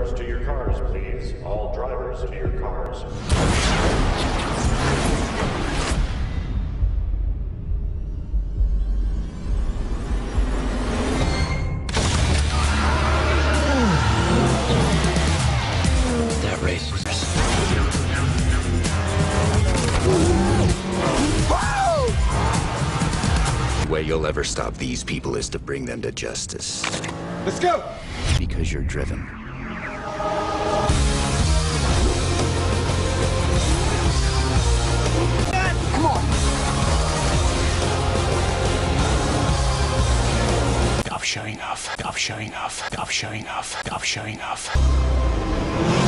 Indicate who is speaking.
Speaker 1: drivers to your cars, please. All drivers to your cars.
Speaker 2: That race was... The way you'll ever stop these people is to bring them to justice.
Speaker 3: Let's go!
Speaker 2: Because you're driven.
Speaker 3: Come on!
Speaker 2: Stop showing off. Stop showing off. Stop showing off. Stop showing off.